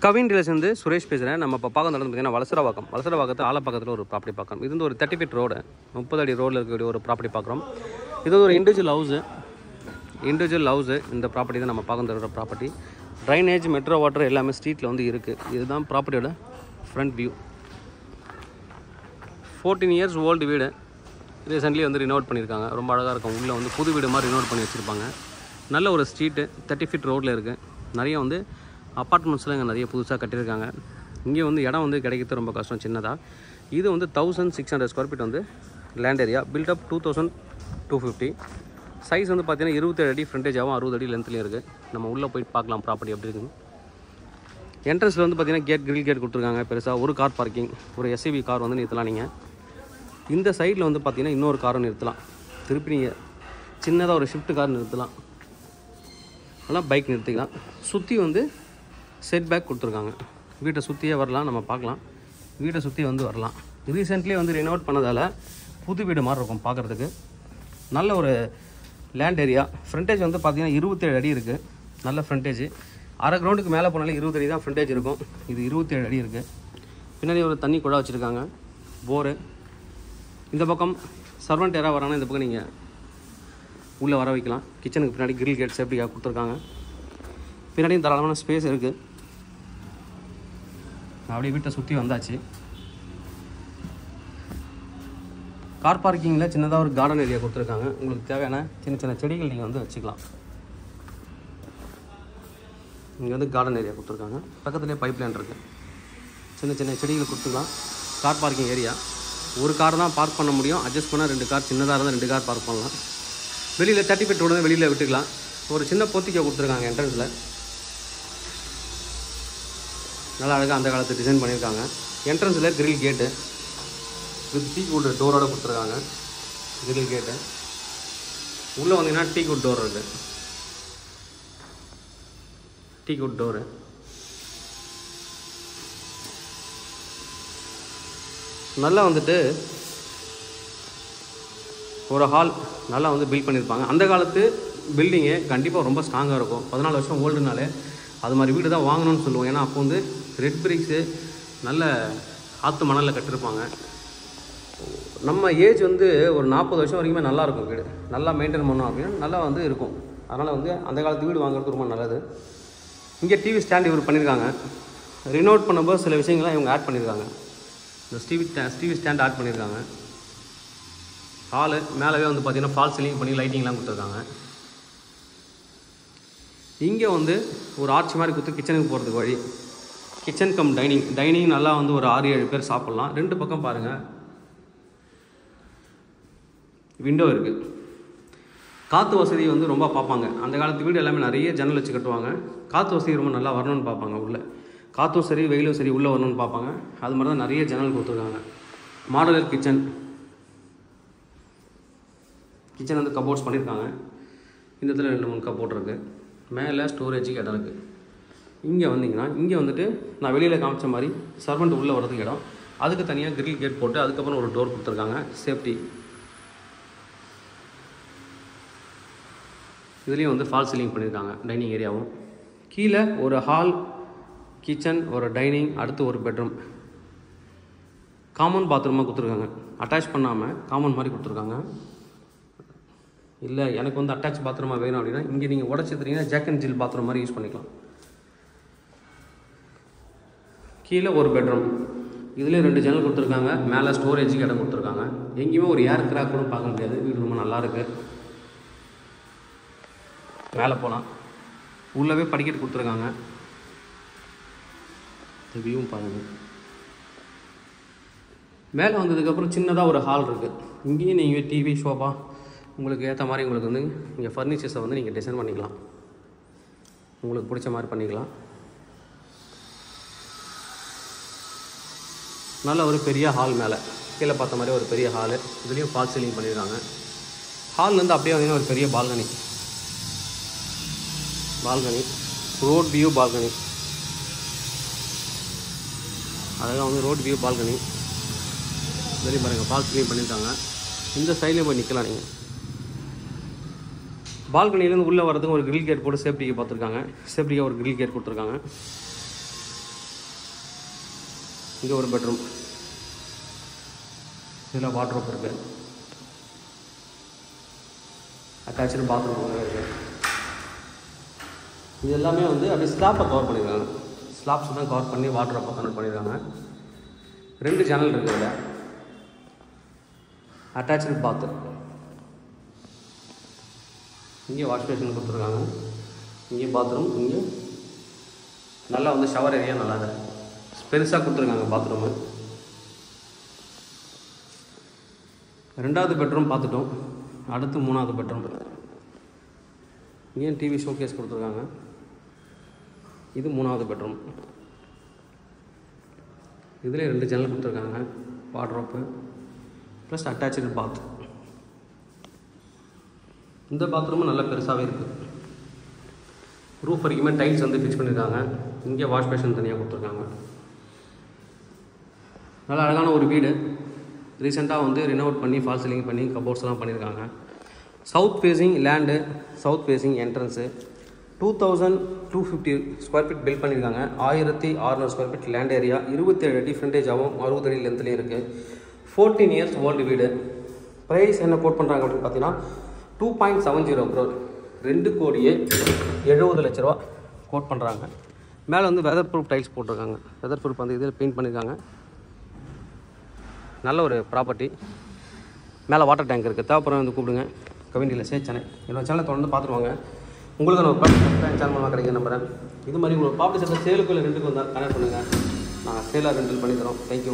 Kavin dealers Suresh பேசுகிறேன். நம்ம இப்போ பார்க்க நடந்து பார்த்தீங்கன்னா வலசரவாக்கத்தில் ஆலப்பாக்கத்தில் ஒரு ப்ராப்பர்ட்டி பார்க்குறோம். இது ஒரு 30 ஃபீட் ரோடு, 30 அடி ரோடில் இருக்கக்கூடிய ஒரு ப்ராப்பர்ட்டி பார்க்குறோம். இது ஒரு இண்டிவிஜுவல் ஹவுஸு. இந்த ப்ராப்பர்ட்டி தான் நம்ம பார்க்க தர ப்ராப்பர்ட்டி. ட்ரைனேஜ், மெட்ரோ வாட்டர் எல்லாமே ஸ்ட்ரீட்டில் இருக்குது. இதுதான் ப்ராப்பர்ட்டியோட ஃப்ரண்ட் வியூ. 14 இயர்ஸ் ஓல்டு வீடு. ரீசெண்ட்லி ரினோவேட் பண்ணியிருக்காங்க. ரொம்ப அழகாக இருக்கும். உள்ளே புது வீடு மாதிரி ரினோவேட் பண்ணி வச்சுருப்பாங்க. நல்ல ஒரு ஸ்ட்ரீட்டு, 30 ஃபீட் ரோடில் இருக்குது. நிறைய அப்பார்ட்மெண்ட்ஸ்லாம் இங்கே நிறைய புதுசாக கட்டியிருக்காங்க. இங்கே இடம் கிடைக்கிறது ரொம்ப கஷ்டம், சின்னதாக. இது 1600 square feet land area. Built up 2250. Size பார்த்தீங்கன்னா 27 அடி ஃப்ரண்டேஜாகவும் 60 அடி லென்த்லேயும் இருக்குது. நம்ம உள்ளே போயிட்டு பார்க்கலாம் ப்ராப்பர்ட்டி எப்படி இருக்குது. என்ட்ரன்ஸில் பார்த்தீங்கன்னா கிரில் கேட் கொடுத்துருக்காங்க. பெருசாக ஒரு கார் பார்க்கிங், ஒரு எஸ்யூவி கார் நிறுத்தலாம். நீங்கள் இந்த சைடில் பார்த்தீங்கன்னா இன்னொரு காரும் நிறுத்தலாம். திருப்பி நீங்கள் சின்னதாக ஒரு ஷிஃப்ட் கார் நிறுத்தலாம், அதெல்லாம் பைக் நிறுத்திக்கலாம். சுற்றி செட் பேக் கொடுத்துருக்காங்க. வீட்டை சுற்றியே வரலாம், நம்ம பார்க்கலாம். வீட்டை சுற்றி வரலாம். ரீசெண்ட்லி ரினோவேட் பண்ணதால் புது வீடு மாதிரி இருக்கும் பார்க்குறதுக்கு. நல்ல ஒரு லேண்ட் ஏரியா. ஃப்ரண்டேஜ் பார்த்தீங்கன்னா 27 அடி இருக்குது. நல்ல ஃப்ரண்டேஜ். அரை கிரவுண்டுக்கு மேலே போனாலே 20 அடி தான் ஃப்ரண்டேஜ் இருக்கும். இது 27 அடி இருக்குது. பின்னாடி ஒரு தண்ணி குழா வச்சுருக்காங்க, போரு. இந்த பக்கம் சர்வெண்ட் யாராவது வராங்கன்னா இந்த பக்கம் நீங்கள் உள்ளே வர வைக்கலாம். கிச்சனுக்கு பின்னாடி கிரில் கேட் சேஃப்டியாக கொடுத்துருக்காங்க. பின்னாடியும் தாராளமான ஸ்பேஸ் இருக்குது. அப்படியே வீட்டை சுற்றி வந்தாச்சு. கார் பார்க்கிங்கில் சின்னதாக ஒரு கார்டன் ஏரியா கொடுத்துருக்காங்க. உங்களுக்கு தேவையான சின்ன சின்ன செடிகள் நீங்கள் வச்சுக்கலாம். இங்கே கார்டன் ஏரியா கொடுத்துருக்காங்க. பக்கத்துலேயே பைப் லைன் இருக்குது. சின்ன சின்ன செடிகள் கொடுத்துக்கலாம். Car parking area. ஒரு கார் தான் பார்க் பண்ண முடியும். அட்ஜஸ்ட் பண்ணால் 2 கார், சின்னதாக இருந்தால் 2 கார் பார்க் பண்ணலாம். வெளியில் 30 ஃபீட் ரோடு வெளியில் விட்டுக்கலாம். ஒரு சின்ன பொத்திக்கை கொடுத்துருக்காங்க என்ட்ரன்ஸில். நல்லா அழகாக அந்த காலத்து டிசைன் பண்ணியிருக்காங்க. என்ட்ரன்ஸில் கிரில் கேட்டு வித் டீக்வுட் டோரோடு கொடுத்துருக்காங்க. கிரில் கேட்டு உள்ளே வந்தீங்கன்னா டீக்வுட் டோர் இருக்குது. Teakwood door. நல்லா ஒரு ஹால் நல்லா பில்ட் பண்ணியிருப்பாங்க. அந்த காலத்து பில்டிங்கு கண்டிப்பாக ரொம்ப ஸ்ட்ராங்காக இருக்கும். 14 வருஷம் ஓல்டுனாலே அது மாதிரி வீடு தான் வாங்கணும்னு சொல்லுவோம். ஏன்னா அப்போ ரெட் பிரிக்ஸு நல்ல ஆற்று மணலில் கட்டிருப்பாங்க. நம்ம ஏஜ் ஒரு 40 வருஷம் வரைக்குமே நல்லாயிருக்கும். வீடு நல்லா மெயின்டைன் பண்ணோம் அப்படின்னா நல்லா இருக்கும். அதனால் அந்த காலத்து வீடு வாங்குறது ரொம்ப நல்லது. இங்கே டிவி ஸ்டாண்ட் இவர் பண்ணியிருக்காங்க. ரினோவேட் பண்ணும்போது சில விஷயங்கள்லாம் இவங்க ஆட் பண்ணியிருக்காங்க. இந்த டிவி ஸ்டாண்ட் ஆட் பண்ணியிருக்காங்க. ஹாலு மேலவே பார்த்திங்கன்னா ஃபால் சீலிங் பண்ணி லைட்டிங்லாம் கொடுத்துருக்காங்க. இங்கே ஒரு ஆர்ச் மாதிரி கொடுத்து கிச்சனுக்கு போகிறதுக்கு வழி. கிச்சன் கம் டைனிங் நல்லா ஒரு 6-7 பேர் சாப்பிட்லாம். 2 பக்கம் பாருங்கள் விண்டோ இருக்குது. காற்று வசதி ரொம்ப பார்ப்பாங்க. அந்த காலத்து வீடு எல்லாமே நிறைய ஜன்னல் வச்சு கட்டுவாங்க. காற்று வசதி ரொம்ப நல்லா வரணும்னு பார்ப்பாங்க. உள்ளே காற்றும் சரி வெயிலும் சரி உள்ளே வரணும்னு பார்ப்பாங்க. அது மாதிரி தான் நிறைய ஜன்னல் கொடுத்துருக்காங்க. மாடலர் கிச்சன் கபோர்ட்ஸ் பண்ணியிருக்காங்க. இந்த இடத்துல 2-3 கபோர்ட் இருக்குது. மேலே ஸ்டோரேஜுக்கு இடம் இருக்குது. இங்கே வந்தீங்கன்னா இங்கே நான் வெளியில் காமிச்ச மாதிரி சர்வெண்ட் உள்ளே வரதுக்கு இடம். அதுக்கு தனியாக கிரில் கேட் போட்டு அதுக்கப்புறம் ஒரு டோர் கொடுத்துருக்காங்க சேஃப்டி. இதுலேயும் ஃபால் சீலிங் பண்ணியிருக்காங்க. டைனிங் ஏரியாவும் கீழே ஒரு ஹால், கிச்சன், ஒரு டைனிங், அடுத்து ஒரு பெட்ரூம். காமன் பாத்ரூமாக கொடுத்துருக்காங்க. அட்டாச் பண்ணாமல் காமன் மாதிரி கொடுத்துருக்காங்க. இல்லை எனக்கு அட்டாச் பாத்ரூமாக வேணும் அப்படின்னா இங்கே நீங்கள் உடச்சிருந்தீங்கன்னா ஜாக் அண்ட் ஜில் பாத்ரூம் மாதிரி யூஸ் பண்ணிக்கலாம். கீழே ஒரு பெட்ரூம். இதுலேயே 2 ஜன்னல் கொடுத்துருக்காங்க. மேலே ஸ்டோரேஜுக்கு இடம் கொடுத்துருக்காங்க. எங்கேயுமே ஒரு ஏர் கிராக் கூட பார்க்க முடியாது. வீடு ரொம்ப நல்லாயிருக்கு. மேலே போகலாம். உள்ளவே படிக்கட்டு கொடுத்துருக்காங்க. வியூவும் பாருங்கள். மேலே வந்ததுக்கப்புறம் சின்னதாக ஒரு ஹால் இருக்குது. இங்கேயும் நீங்கள் டிவி, ஷோஃபா உங்களுக்கு ஏற்ற மாதிரி உங்களுக்கு இங்கே ஃபர்னிச்சர்ஸை நீங்கள் டிசைன் பண்ணிக்கலாம். உங்களுக்கு பிடிச்ச மாதிரி பண்ணிக்கலாம். நல்ல ஒரு பெரிய ஹால். மேலே கீழே பார்த்த மாதிரி ஒரு பெரிய ஹாலு. இதுலேயும் ஃபால் சீலிங் பண்ணியிருக்காங்க. ஹால்லேருந்து அப்படியே ஒரு பெரிய பால்கனி. Road view balcony. அழகாக ரோட் வியூ பால்கனி. வெளியே பாருங்கள் ஃபால் சீலிங் பண்ணியிருக்காங்க. இந்த சைடில் போய் நிற்கலாம் நீங்கள். பால்கனிலேருந்து உள்ளே வரதுக்கு ஒரு கிரில் கேட் போட்டு சேஃப்டிக்கு பார்த்துருக்காங்க. சேஃப்டிக்காக ஒரு கிரில் கேட் கொடுத்துருக்காங்க. இங்கே ஒரு பெட்ரூம், இதில் வார்ட்ரோப் இருக்குது, அட்டாச்சு பாத்ரூம் ஒன்று இருக்குது. இது எல்லாமே வந்து அப்படியே ஸ்லாப்பை கவர் பண்ணியிருக்காங்க. ஸ்லாப்ஸ் தான் கவர் பண்ணி வார்ட்ரோப்பை கன்வெர்ட் பண்ணியிருக்காங்க. 2 ஜன்னல் இருக்குது இதில். அட்டாச்சு பாத்ரூம், இங்கே வாஷ் பேஷன் கொடுத்துருக்காங்க, இங்கே பாத்ரூம், இங்கே நல்லா வந்து ஷவர் ஏரியா நல்லா பெருசாக கொடுத்துருக்காங்க பாத்ரூமு. 2வது பெட்ரூம் பார்த்துட்டோம். அடுத்து 3வது பெட்ரூம். இங்கேயும் டிவி ஷோகேஸ் கொடுத்துருக்காங்க. இது 3வது பெட்ரூம். இதில் 2 ஜன்னல் கொடுத்துருக்காங்க, வார்ட்ரோப்பு ப்ளஸ் அட்டாச்சு பாத். இந்த பாத்ரூமும் நல்லா பெருசாகவே இருக்குது. ரூஃப் வரைக்குமே டைல்ஸ் வந்து ஃபிக்ஸ் பண்ணியிருக்காங்க. இங்கே வாஷ் பேஷன் தனியாக கொடுத்துருக்காங்க. நல்லா அழகான ஒரு வீடு. ரீசெண்டாக வந்து ரினோவேட் பண்ணி ஃபால் சீலிங் பண்ணி கபோர்ட்ஸ்லாம் பண்ணியிருக்காங்க. South facing land, south facing entrance. 2250 square feet built பண்ணியிருக்காங்க. 1600 ஸ்கொயர் ஃபீட் லேண்ட் ஏரியா. 27 அடி ஃப்ரண்டேஜாகவும் 60 அடி லென்த்லேயும் இருக்குது. 14 இயர்ஸ் ஓல்டு வீடு. ப்ரைஸ் என்ன கோட் பண்ணுறாங்க அப்படின்னு பார்த்தீங்கன்னா 2.70 crore, 2,70,00,000 கோட் பண்ணுறாங்க. மேலே வந்து வெதர் ப்ரூஃப் டைல்ஸ் போட்டிருக்காங்க. வெதர் ப்ரூஃப் வந்து இதில் பெயிண்ட் பண்ணியிருக்காங்க. நல்ல ஒரு ப்ராப்பர்ட்டி. மேலே வாட்டர் டேங்க் இருக்குது. தேவைப்படுற வந்து கூப்பிடுங்க. கவிண்டியில் சென்னை என்னோட சேனலை தொடர்ந்து பார்த்துருவாங்க. உங்களுக்கு நான் சேனல் மூலமாக கிடைக்க நம்புகிறேன். இது மாதிரி உங்களுக்கு ப்ராப்பர்ட்டி சேலுக்குள்ள ரெண்டுக்கு வந்தால் கனெக்ட் பண்ணுங்கள். நாங்கள் சேலாக ரெண்டில் பண்ணித்தரோம். தேங்க்யூ.